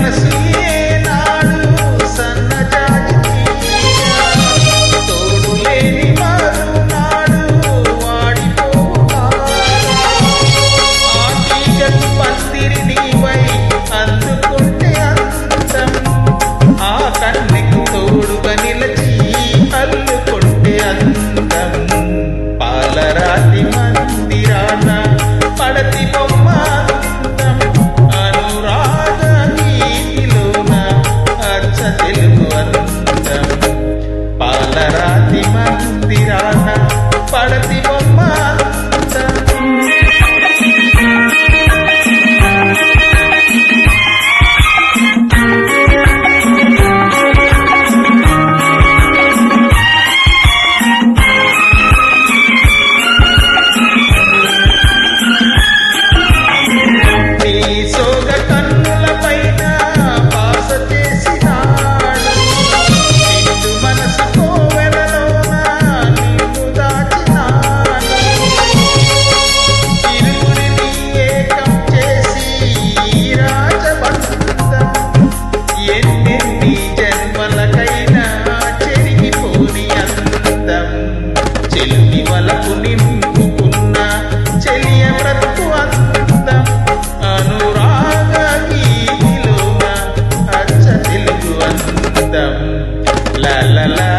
మనసు ఏనాడు సన్నజాజి తోడు లేని మరునాడు వాడిపోతాడా ఆ తీగకు పందిరి నీవై అందుకుంటే అందం ఆ కన్నెకు తోడుగా నిలచి అల్లుకుంటే అందం పాలరాతి మందిరాన పడతి బొమ్మ అందం అనురాగ గీతిలోన అచ్చ తెలుగు అందం పాలరాతి మందిరాన పడతి బొమ్మ అందం సోగ కన్నుల పైన పాస చేసినాడు నిండు మనసు కోవెలలోన నిన్ను దాచినాడు ఇరువురిని ఏకం చేసి రాజబంధం ఎన్నెన్ని జన్మలకైనా చెరిగిపోని అందం చెల్లి వలకు నింపుకున్న చెలియ బ్రతుకు అందం అనురాగ గీతిలోన అచ్చ తెలుగు అందం లా లా లా